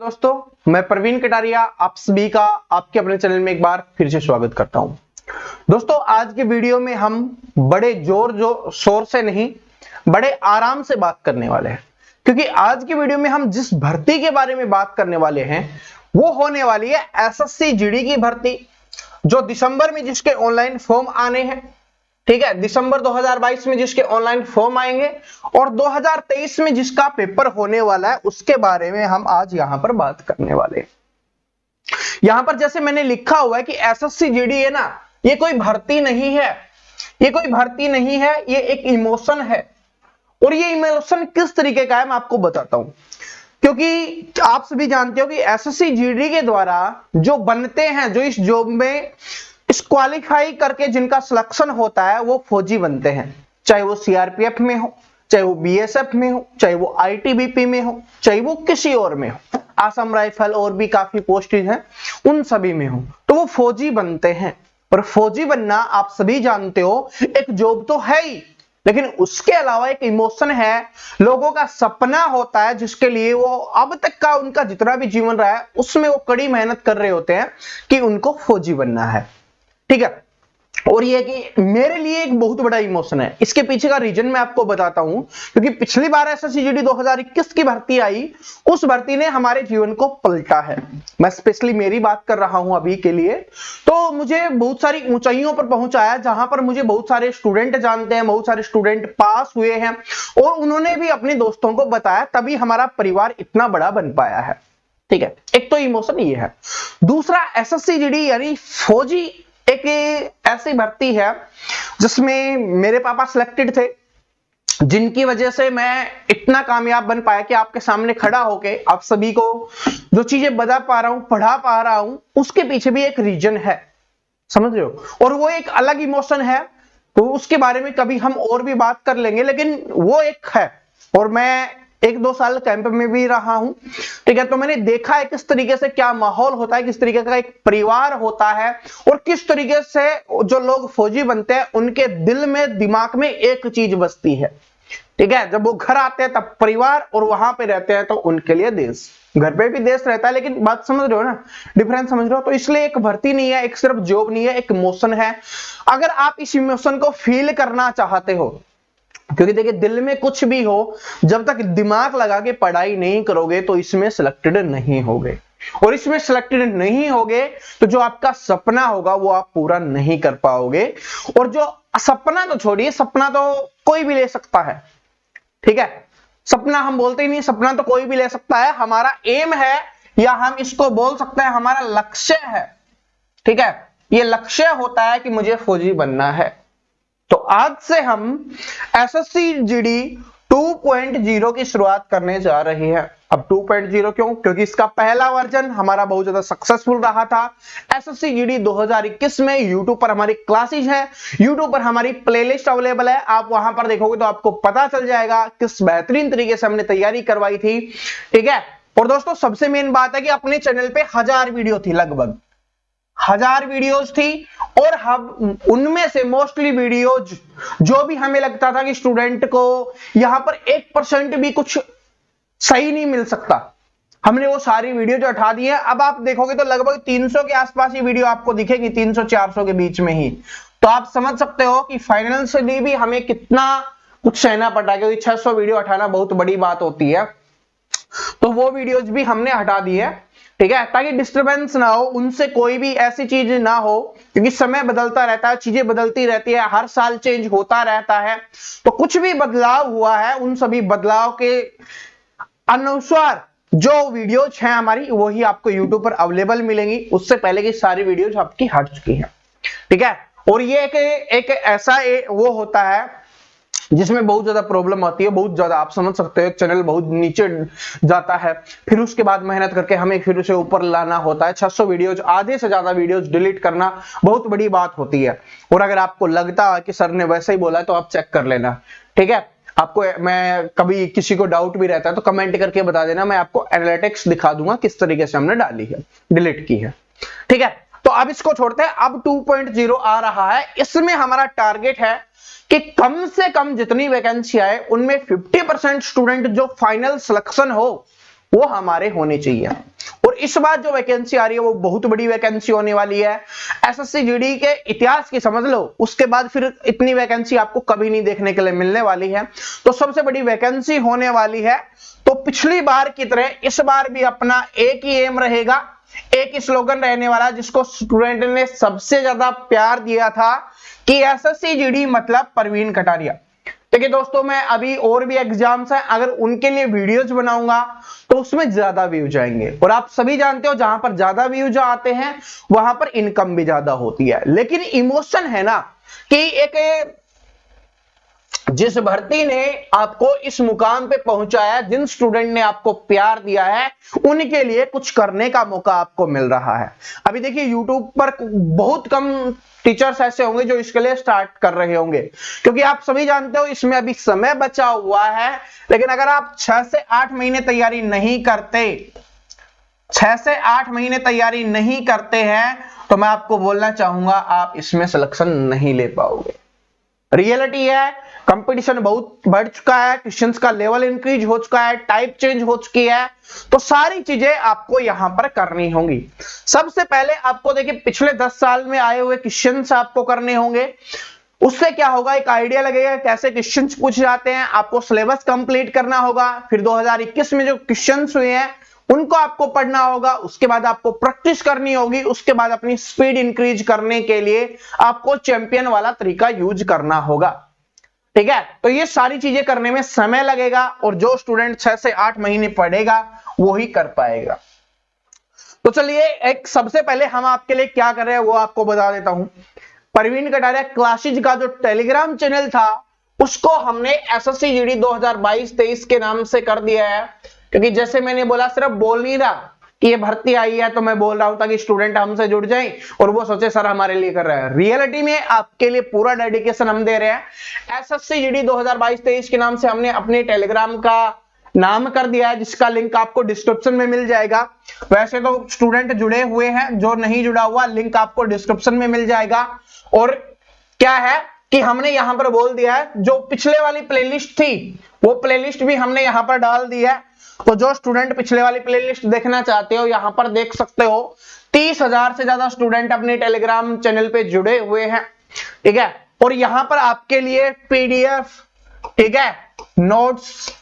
दोस्तों, मैं प्रवीण कटारिया आप सभी का आपके अपने चैनल में एक बार फिर से स्वागत करता हूं। दोस्तों, आज के वीडियो में हम बड़े जोर शोर से नहीं, बड़े आराम से बात करने वाले हैं, क्योंकि आज की वीडियो में हम जिस भर्ती के बारे में बात करने वाले हैं वो होने वाली है एसएससी जीडी की भर्ती, जो दिसंबर में जिसके ऑनलाइन फॉर्म आने हैं। ठीक है, दिसंबर 2022 में जिसके ऑनलाइन फॉर्म आएंगे और 2023 में जिसका पेपर होने वाला है उसके बारे में हम आज यहां पर बात करने वाले हैं। यहां पर जैसे मैंने लिखा हुआ है कि एसएससी जीडी है ना, ये कोई भर्ती नहीं है, ये कोई भर्ती नहीं है, ये एक इमोशन है। और ये इमोशन किस तरीके का है मैं आपको बताता हूं, क्योंकि आप सभी जानते हो कि एसएससी जीडी के द्वारा जो बनते हैं, जो इस जॉब में इस क्वालिफाई करके जिनका सिलेक्शन होता है वो फौजी बनते हैं, चाहे वो सीआरपीएफ में हो, चाहे वो बीएसएफ में हो, चाहे वो आईटीबीपी में हो, चाहे वो किसी और में हो, आसाम राइफल और भी काफी पोस्टें हैं उन सभी में हो, तो वो फौजी बनते हैं। और फौजी बनना आप सभी जानते हो एक जॉब तो है ही, लेकिन उसके अलावा एक इमोशन है, लोगों का सपना होता है जिसके लिए वो अब तक का उनका जितना भी जीवन रहा है उसमें वो कड़ी मेहनत कर रहे होते हैं कि उनको फौजी बनना है। ठीक है, और ये कि मेरे लिए एक बहुत बड़ा इमोशन है। इसके पीछे का रीजन मैं आपको बताता हूं, क्योंकि पिछली बार एसएससी जीडी 2021 की भर्ती आई, उस भर्ती ने हमारे जीवन को पलटा है। मैं स्पेशली मेरी बात कर रहा हूं अभी के लिए, तो मुझे बहुत सारी ऊंचाइयों पर पहुंचाया, जहां पर मुझे बहुत सारे स्टूडेंट जानते हैं, बहुत सारे स्टूडेंट पास हुए हैं और उन्होंने भी अपने दोस्तों को बताया, तभी हमारा परिवार इतना बड़ा बन पाया है। ठीक है, एक तो इमोशन ये है। दूसरा, एसएससी जीडी यानी फौजी एक ऐसी भर्ती है जिसमें मेरे पापा सिलेक्टेड थे, जिनकी वजह से मैं इतना कामयाब बन पाया कि आपके सामने खड़ा होके आप सभी को जो चीजें बता पा रहा हूं, पढ़ा पा रहा हूं, उसके पीछे भी एक रीजन है, समझ रहे हो। और वो एक अलग इमोशन है, तो उसके बारे में कभी हम और भी बात कर लेंगे, लेकिन वो एक है। और मैं 1-2 साल कैंप में भी रहा हूं, ठीक है, तो मैंने देखा है किस तरीके से क्या माहौल होता है, किस तरीके का एक परिवार होता है और किस तरीके से जो लोग फौजी बनते हैं उनके दिल में, दिमाग में एक चीज बसती है। ठीक है, जब वो घर आते हैं तब परिवार, और वहां पे रहते हैं तो उनके लिए देश। घर पे भी देश रहता है, लेकिन बात समझ रहे हो ना, डिफरेंस समझ रहे हो। तो इसलिए एक भर्ती नहीं है, एक सिर्फ जॉब नहीं है, एक इमोशन है। अगर आप इस इमोशन को फील करना चाहते हो, क्योंकि देखिए दिल में कुछ भी हो, जब तक दिमाग लगा के पढ़ाई नहीं करोगे तो इसमें सिलेक्टेड नहीं होगे, और इसमें सिलेक्टेड नहीं होगे तो जो आपका सपना होगा वो आप पूरा नहीं कर पाओगे। और जो सपना तो छोड़िए, सपना तो कोई भी ले सकता है। ठीक है, सपना हम बोलते ही नहीं, सपना तो कोई भी ले सकता है। हमारा एम है, या हम इसको बोल सकते हैं हमारा लक्ष्य है। ठीक है, ये लक्ष्य होता है कि मुझे फौजी बनना है। तो आज से हम एसएससी जीडी 2.0 की शुरुआत करने जा रहे हैं। अब 2.0 क्यों? क्योंकि इसका पहला वर्जन हमारा बहुत ज्यादा सक्सेसफुल रहा था। एसएससी जीडी 2021 में यूट्यूब पर हमारी क्लासेज है, यूट्यूब पर हमारी प्लेलिस्ट अवेलेबल है, आप वहां पर देखोगे तो आपको पता चल जाएगा किस बेहतरीन तरीके से हमने तैयारी करवाई थी। ठीक है, और दोस्तों सबसे मेन बात है कि अपने चैनल पे 1000 वीडियो थी, लगभग 1000 वीडियोज थी, और हम उनमें से मोस्टली वीडियोज जो भी हमें लगता था कि स्टूडेंट को यहां पर 1% भी कुछ सही नहीं मिल सकता, हमने वो सारी वीडियो जो हटा दी है। अब आप देखोगे तो लगभग 300 के आसपास ही वीडियो आपको दिखेगी, 300-400 के बीच में ही। तो आप समझ सकते हो कि फाइनेंशियली भी हमें कितना कुछ सहना पड़ा, क्योंकि 600 वीडियो हटाना बहुत बड़ी बात होती है। तो वो वीडियोज भी हमने हटा दी है, ठीक है, ताकि डिस्टरबेंस ना हो, उनसे कोई भी ऐसी चीज ना हो, क्योंकि समय बदलता रहता है, चीजें बदलती रहती है, हर साल चेंज होता रहता है। तो कुछ भी बदलाव हुआ है, उन सभी बदलाव के अनुसार जो वीडियोज हैं हमारी, वही आपको यूट्यूब पर अवेलेबल मिलेंगी। उससे पहले की सारी वीडियोज आपकी हट चुकी है। ठीक है, और ये एक ऐसा वो होता है जिसमें बहुत ज्यादा प्रॉब्लम आती है, बहुत ज्यादा, आप समझ सकते हो, चैनल बहुत नीचे जाता है, फिर उसके बाद मेहनत करके हमें फिर उसे ऊपर लाना होता है। 600 वीडियोज, आधे से ज्यादा वीडियोज डिलीट करना बहुत बड़ी बात होती है। और अगर आपको लगता है कि सर ने वैसे ही बोला है तो आप चेक कर लेना। ठीक है, आपको मैं कभी किसी को डाउट भी रहता है तो कमेंट करके बता देना, मैं आपको एनालिटिक्स दिखा दूंगा किस तरीके से हमने डाली है, डिलीट की है। ठीक है, तो अब इसको छोड़ते हैं, अब 2.0 आ रहा है। इसमें हमारा टारगेट है कि कम से कम जितनी वैकेंसी आए उनमें 50% स्टूडेंट जो फाइनल सिलेक्शन हो वो हमारे होने चाहिए। इस बार जो वैकेंसी आ रही है वो बहुत बड़ी वैकेंसी होने वाली है। एसएससी जीडी के इतिहास की समझ लो, उसके बाद फिर इतनी वैकेंसी आपको कभी नहीं देखने के लिए मिलने वाली है। तो सबसे बड़ी वैकेंसी होने वाली है। तो पिछली बार की तरह इस बार भी अपना एक ही एम रहेगा, एक ही स्लोगन रहने वाला, जिसको स्टूडेंट ने सबसे ज्यादा प्यार दिया था कि एसएससी जीडी मतलब परवीन कटारिया। देखिए दोस्तों, मैं अभी और भी एग्जाम्स हैं, अगर उनके लिए वीडियोज बनाऊंगा तो उसमें ज्यादा व्यूज आएंगे, और आप सभी जानते हो जहां पर ज्यादा व्यूज आते हैं वहां पर इनकम भी ज्यादा होती है। लेकिन इमोशन है ना कि एक जिस भर्ती ने आपको इस मुकाम पे पहुंचाया, जिन स्टूडेंट ने आपको प्यार दिया है, उनके लिए कुछ करने का मौका आपको मिल रहा है। अभी देखिए YouTube पर बहुत कम टीचर्स ऐसे होंगे जो इसके लिए स्टार्ट कर रहे होंगे, क्योंकि आप सभी जानते हो इसमें अभी समय बचा हुआ है। लेकिन अगर आप 6 से 8 महीने तैयारी नहीं करते, 6 से 8 महीने तैयारी नहीं करते हैं, तो मैं आपको बोलना चाहूंगा आप इसमें सिलेक्शन नहीं ले पाओगे। रियलिटी है, कंपटीशन बहुत बढ़ चुका है, क्वेश्चंस का लेवल इंक्रीज हो चुका है, टाइप चेंज हो चुकी है, तो सारी चीजें आपको यहां पर करनी होंगी। सबसे पहले आपको देखिए पिछले 10 साल में आए हुए क्वेश्चंस आपको करने होंगे। उससे क्या होगा, एक आइडिया लगेगा कैसे क्वेश्चंस पूछे जाते हैं। आपको सिलेबस कंप्लीट करना होगा, फिर 2021 में जो क्वेश्चंस हुए हैं उनको आपको पढ़ना होगा, उसके बाद आपको प्रैक्टिस करनी होगी, उसके बाद अपनी स्पीड इंक्रीज करने के लिए आपको चैंपियन वाला तरीका यूज करना होगा। ठीक है, तो ये सारी चीजें करने में समय लगेगा, और जो स्टूडेंट 6 से 8 महीने पढ़ेगा वो ही कर पाएगा। तो चलिए एक सबसे पहले हम आपके लिए क्या कर रहे हैं वो आपको बता देता हूं। परवीन कटारिया क्लासेज का जो टेलीग्राम चैनल था उसको हमने एसएससी जीडी 2022-23 के नाम से कर दिया है, क्योंकि जैसे मैंने बोला सिर्फ बोल नहीं रहा कि ये भर्ती आई है तो मैं बोल रहा हूं ताकि स्टूडेंट हमसे जुड़ जाएं और वो सोचे सर हमारे लिए कर रहा है। रियलिटी में आपके लिए पूरा डेडिकेशन हम दे रहे हैं। एसएससी जीडी 2022-23 के नाम से हमने अपने टेलीग्राम का नाम कर दिया है, जिसका लिंक आपको डिस्क्रिप्शन में मिल जाएगा। वैसे तो स्टूडेंट जुड़े हुए हैं, जो नहीं जुड़ा हुआ लिंक आपको डिस्क्रिप्शन में मिल जाएगा। और क्या है कि हमने यहां पर बोल दिया है, जो पिछले वाली प्लेलिस्ट थी वो प्लेलिस्ट भी हमने यहां पर डाल दी है। तो जो स्टूडेंट पिछले वाली प्लेलिस्ट देखना चाहते हो यहां पर देख सकते हो। 30,000 से ज्यादा स्टूडेंट अपने टेलीग्राम चैनल पे जुड़े हुए हैं। ठीक है, और यहां पर आपके लिए पीडीएफ, ठीक है, नोट्स,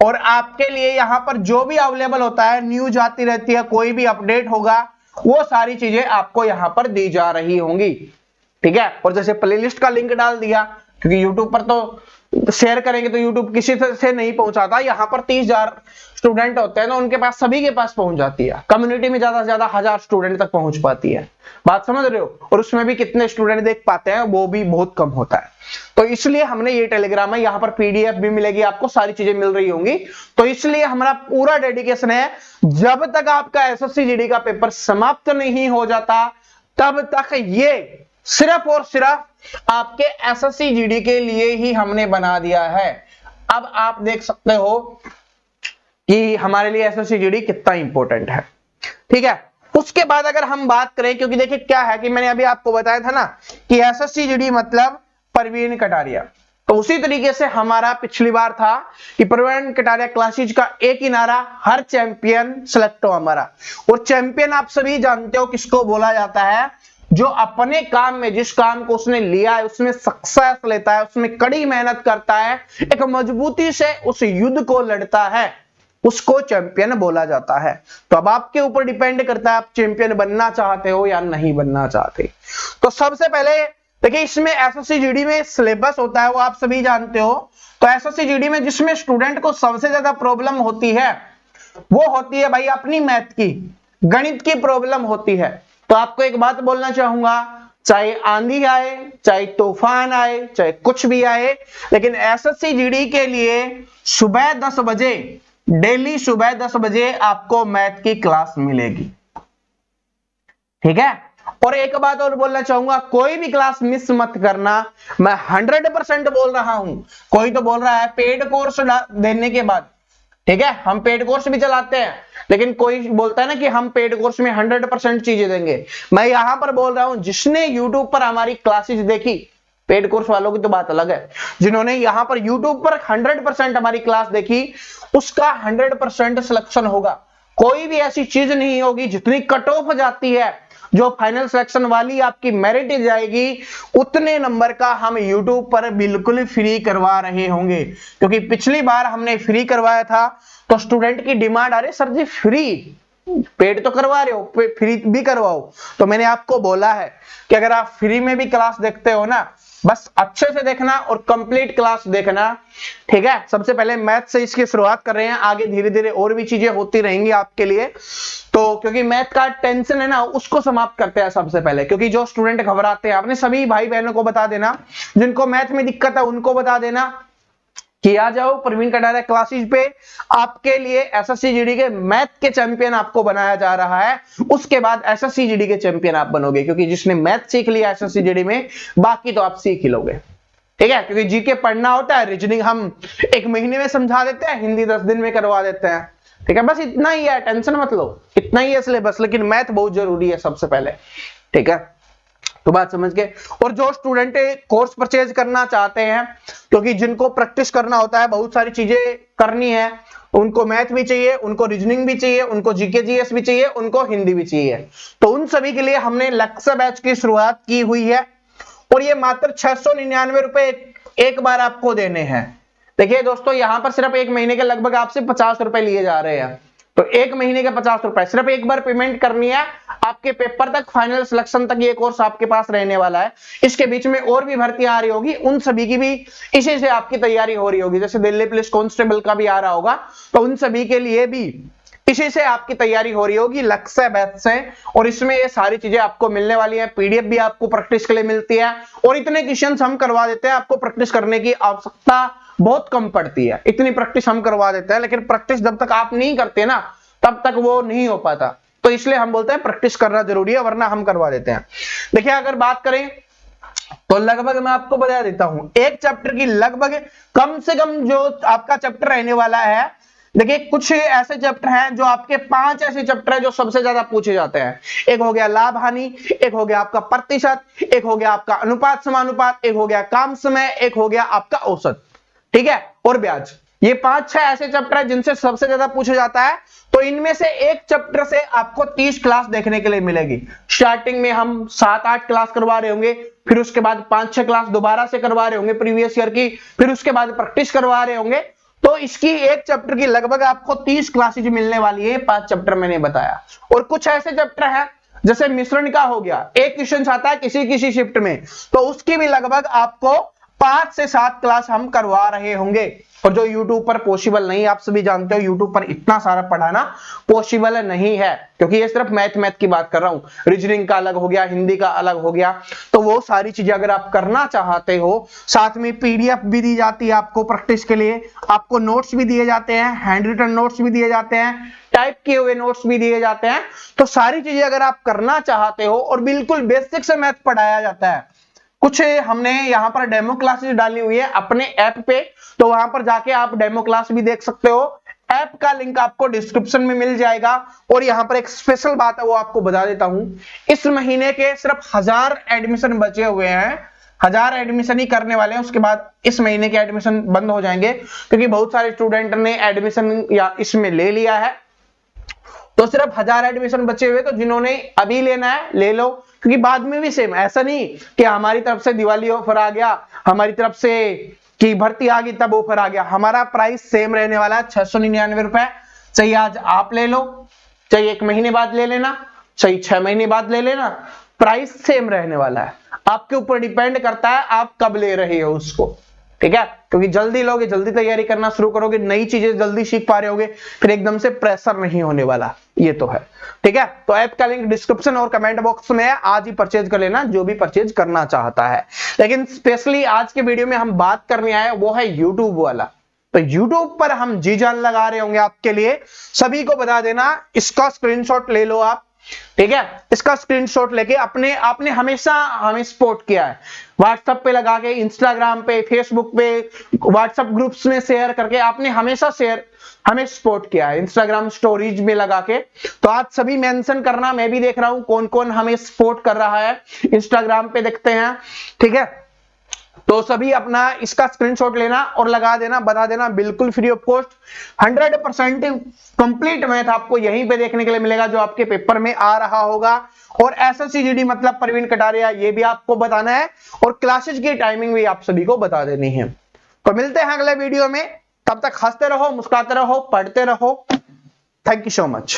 और आपके लिए यहां पर जो भी अवेलेबल होता है, न्यूज आती रहती है, कोई भी अपडेट होगा, वो सारी चीजें आपको यहां पर दी जा रही होंगी। ठीक है, और जैसे प्लेलिस्ट का लिंक डाल दिया, क्योंकि यूट्यूब पर तो शेयर करेंगे तो यूट्यूब किसी से नहीं पहुंचाता, यहां पर 30,000 स्टूडेंट होते हैं ना, उनके पास सभी के पास पहुंच जाती है। कम्युनिटी में ज्यादा से ज्यादा 1000 स्टूडेंट तक पहुंच पाती है, बात समझ रहे हो, और उसमें भी कितने स्टूडेंट देख पाते हैं वो भी बहुत कम होता है। तो इसलिए हमने ये टेलीग्राम है, यहाँ पर पीडीएफ भी मिलेगी आपको, सारी चीजें मिल रही होंगी। तो इसलिए हमारा पूरा डेडिकेशन है, जब तक आपका एसएससी जीडी का पेपर समाप्त नहीं हो जाता तब तक ये सिर्फ और सिर्फ आपके एसएससी जीडी के लिए ही हमने बना दिया है। अब आप देख सकते हो कि हमारे लिए एसएससी जीडी कितना इंपॉर्टेंट है। ठीक है, उसके बाद अगर हम बात करें, क्योंकि देखिए क्या है कि मैंने अभी आपको बताया था ना कि एसएससी जीडी मतलब परवीन कटारिया, तो उसी तरीके से हमारा पिछली बार था कि परवीन कटारिया क्लासेज का एक ही नारा, हर चैंपियन सिलेक्ट हो हमारा। और चैंपियन आप सभी जानते हो किसको बोला जाता है, जो अपने काम में, जिस काम को उसने लिया है उसमें सक्सेस लेता है, उसमें कड़ी मेहनत करता है, एक मजबूती से उस युद्ध को लड़ता है, उसको चैंपियन बोला जाता है। तो अब आपके ऊपर डिपेंड करता है आप चैंपियन बनना चाहते हो या नहीं बनना चाहते। तो सबसे पहले देखिए, इसमें एसएससी जीडी में सिलेबस होता है, वो आप सभी जानते हो। तो एसएससी जीडी में जिसमें स्टूडेंट को सबसे ज्यादा प्रॉब्लम होती है वो होती है भाई अपनी मैथ की, गणित की प्रॉब्लम होती है। तो आपको एक बात बोलना चाहूंगा, चाहे आंधी आए, चाहे तूफान आए, चाहे कुछ भी आए, लेकिन एसएससी जीडी के लिए सुबह 10 बजे, डेली सुबह 10 बजे आपको मैथ की क्लास मिलेगी। ठीक है, और एक बात और बोलना चाहूंगा, कोई भी क्लास मिस मत करना। मैं 100% बोल रहा हूं। कोई तो बोल रहा है पेड कोर्स देने के बाद, ठीक है, हम पेड कोर्स भी चलाते हैं, लेकिन कोई बोलता है ना कि हम पेड कोर्स में 100% चीजें देंगे। मैं यहां पर बोल रहा हूं, जिसने यूट्यूब पर हमारी क्लासेस देखी, पेड कोर्स वालों की तो बात अलग है, जिन्होंने यहां पर यूट्यूब पर 100% हमारी क्लास देखी, उसका 100% सिलेक्शन होगा। कोई भी ऐसी चीज नहीं होगी जितनी कट ऑफ जाती है, जो फाइनल सिलेक्शन वाली आपकी मेरिट जाएगी, उतने नंबर का हम YouTube पर बिल्कुल फ्री करवा रहे होंगे। क्योंकि पिछली बार हमने फ्री करवाया था तो स्टूडेंट की डिमांड आ रही, सर जी फ्री, पेड तो करवा रहे हो, फ्री भी करवाओ। तो मैंने आपको बोला है कि अगर आप फ्री में भी क्लास देखते हो ना, बस अच्छे से देखना और कंप्लीट क्लास देखना, ठीक है। सबसे पहले मैथ से इसकी शुरुआत कर रहे हैं, आगे धीरे धीरे और भी चीजें होती रहेंगी आपके लिए। तो क्योंकि मैथ का टेंशन है ना, उसको समाप्त करते हैं सबसे पहले। क्योंकि जो स्टूडेंट घबराते हैं, अपने सभी भाई बहनों को बता देना, जिनको मैथ में दिक्कत है उनको बता देना कि आ जाओ प्रवीण कटारिया क्लासेस पे, आपके लिए एसएससी जीडी के मैथ के चैंपियन आपको बनाया जा रहा है। उसके बाद एसएससी जीडी के चैंपियन आप बनोगे, क्योंकि जिसने मैथ सीख लिया एसएससी जीडी में, बाकी तो आप सीख ही लोगे, ठीक है। क्योंकि जीके पढ़ना होता है, रीजनिंग हम 1 महीने में समझा देते हैं, हिंदी 10 दिन में करवा देते हैं, ठीक है। बस इतना ही है, टेंशन मत लो, इतना ही है सिलेबस। लेकिन मैथ बहुत जरूरी है सबसे पहले, ठीक है। तो बात समझ गए। और जो स्टूडेंट कोर्स परचेज करना चाहते हैं, क्योंकि जिनको प्रैक्टिस करना होता है, बहुत सारी चीजें करनी है, उनको मैथ भी चाहिए, उनको रीजनिंग भी चाहिए, उनको जीके जीएस भी चाहिए, उनको हिंदी भी चाहिए, तो उन सभी के लिए हमने लक्ष्य बैच की शुरुआत की हुई है। और ये मात्र 699 रुपए एक बार आपको देने हैं। देखिए दोस्तों, यहां पर सिर्फ 1 महीने के लगभग आपसे 50 रुपए लिए जा रहे हैं। तो 1 महीने के 50 रुपए सिर्फ एक बार पेमेंट करनी है, आपके पेपर तक, फाइनल सिलेक्शन तक ये कोर्स आपके पास रहने वाला है। इसके बीच में और भी भर्तियां आ रही होगी, उन सभी की भी इसी से आपकी तैयारी हो रही होगी। जैसे दिल्ली पुलिस कांस्टेबल का भी आ रहा होगा, तो उन सभी के लिए भी इसी से आपकी तैयारी हो रही होगी, लक्ष्य बैच से। और इसमें ये सारी चीजें आपको मिलने वाली है, पीडीएफ भी आपको प्रैक्टिस के लिए मिलती है, और इतने क्वेश्चंस हम करवा देते हैं, आपको प्रैक्टिस करने की आवश्यकता बहुत कम पड़ती है। इतनी प्रैक्टिस हम करवा देते हैं, लेकिन प्रैक्टिस जब तक आप नहीं करते ना, तब तक वो नहीं हो पाता। तो इसलिए हम बोलते हैं प्रैक्टिस करना जरूरी है, वरना हम करवा देते हैं। देखिए, अगर बात करें तो लगभग मैं आपको बता देता हूं, एक चैप्टर की लगभग कम से कम जो आपका चैप्टर रहने वाला है, देखिए कुछ ऐसे चैप्टर हैं जो आपके 5 ऐसे चैप्टर हैं जो सबसे ज्यादा पूछे जाते हैं। एक हो गया लाभ हानि, एक हो गया आपका प्रतिशत, एक हो गया आपका अनुपात समानुपात, एक हो गया काम समय, एक हो गया आपका औसत, ठीक है, और ब्याज। ये 5-6 ऐसे चैप्टर हैं जिनसे सबसे ज्यादा पूछा जाता है। तो इनमें से एक चैप्टर से आपको 30 क्लास देखने के लिए मिलेगी। स्टार्टिंग में हम 7-8 क्लास करवा रहे होंगे, फिर उसके बाद 5-6 क्लास दोबारा से करवा रहे होंगे प्रीवियस ईयर की, फिर उसके बाद प्रैक्टिस करवा रहे होंगे। तो इसकी एक चैप्टर की लगभग आपको 30 क्लासेज मिलने वाली है। 5 चैप्टर मैंने बताया। और कुछ ऐसे चैप्टर हैं जैसे मिश्रण का हो गया, एक क्वेश्चन आता है किसी किसी शिफ्ट में, तो उसकी भी लगभग आपको 5 से 7 क्लास हम करवा रहे होंगे। और जो YouTube पर पॉसिबल नहीं, आप सभी जानते हो YouTube पर इतना सारा पढ़ाना पॉसिबल नहीं है, क्योंकि ये सिर्फ मैथ की बात कर रहा हूं। रीजनिंग का अलग हो गया, हिंदी का अलग हो गया, तो वो सारी चीजें अगर आप करना चाहते हो, साथ में पीडीएफ भी दी जाती है आपको प्रैक्टिस के लिए, आपको नोट्स भी दिए जाते हैं, हैंड रिटन नोट्स भी दिए जाते हैं, टाइप किए हुए नोट्स भी दिए जाते हैं। तो सारी चीजें अगर आप करना चाहते हो, और बिल्कुल बेसिक से मैथ पढ़ाया जाता है। कुछ हमने यहाँ पर डेमो क्लासेस डाली हुई है अपने ऐप पे, तो वहां पर जाके आप डेमो क्लास भी देख सकते हो। ऐप का लिंक आपको डिस्क्रिप्शन में मिल जाएगा। और यहाँ पर एक स्पेशल बात है, वो आपको बता देता हूं, इस महीने के सिर्फ 1000 एडमिशन बचे हुए हैं। 1000 एडमिशन ही करने वाले हैं, उसके बाद इस महीने के एडमिशन बंद हो जाएंगे, क्योंकि बहुत सारे स्टूडेंट ने एडमिशन या इसमें ले लिया है। तो सिर्फ 1000 एडमिशन बचे हुए, तो जिन्होंने अभी लेना है ले लो, क्योंकि बाद में भी सेम, ऐसा नहीं कि हमारी तरफ से दिवाली ऑफर आ गया, हमारी तरफ से कि भर्ती आ गई तब ऑफर आ गया। हमारा प्राइस सेम रहने वाला है, 699 रुपए। चाहिए आज आप ले लो, चाहिए 1 महीने बाद ले लेना, चाहिए 6 महीने बाद ले लेना, प्राइस सेम रहने वाला है। आपके ऊपर डिपेंड करता है आप कब ले रहे हो उसको, ठीक है। क्योंकि जल्दी लोगे, जल्दी तैयारी करना शुरू करोगे, नई चीजें जल्दी सीख पा रहे होगे, फिर एकदम से प्रेशर नहीं होने वाला, ये तो है, ठीक है। तो ऐप का लिंक डिस्क्रिप्शन और कमेंट बॉक्स में है, आज ही परचेज कर लेना जो भी परचेज करना चाहता है। लेकिन स्पेशली आज के वीडियो में हम बात करने आए वो है यूट्यूब वाला। तो यूट्यूब पर हम जी जान लगा रहे होंगे आपके लिए, सभी को बता देना, इसका स्क्रीनशॉट ले लो आप, ठीक है। इसका स्क्रीनशॉट लेके आपने हमेशा हमें सपोर्ट किया है, व्हाट्सएप पे लगा के, इंस्टाग्राम पे, फेसबुक पे, व्हाट्सएप ग्रुप्स में शेयर करके आपने हमेशा हमें सपोर्ट किया है, इंस्टाग्राम स्टोरीज में लगा के। तो आज सभी मेंशन करना, मैं भी देख रहा हूं कौन कौन हमें सपोर्ट कर रहा है, इंस्टाग्राम पे देखते हैं, ठीक है। तो सभी अपना इसका स्क्रीनशॉट लेना और लगा देना, बता देना, बिल्कुल free of cost. 100% complete math आपको यहीं पे देखने के लिए मिलेगा जो आपके पेपर में आ रहा होगा। और एसएससी जीडी मतलब प्रवीण कटारिया, ये भी आपको बताना है और क्लासेज की टाइमिंग भी आप सभी को बता देनी है। तो मिलते हैं अगले वीडियो में, तब तक हंसते रहो, मुस्कुराते रहो, पढ़ते रहो। Thank you so much.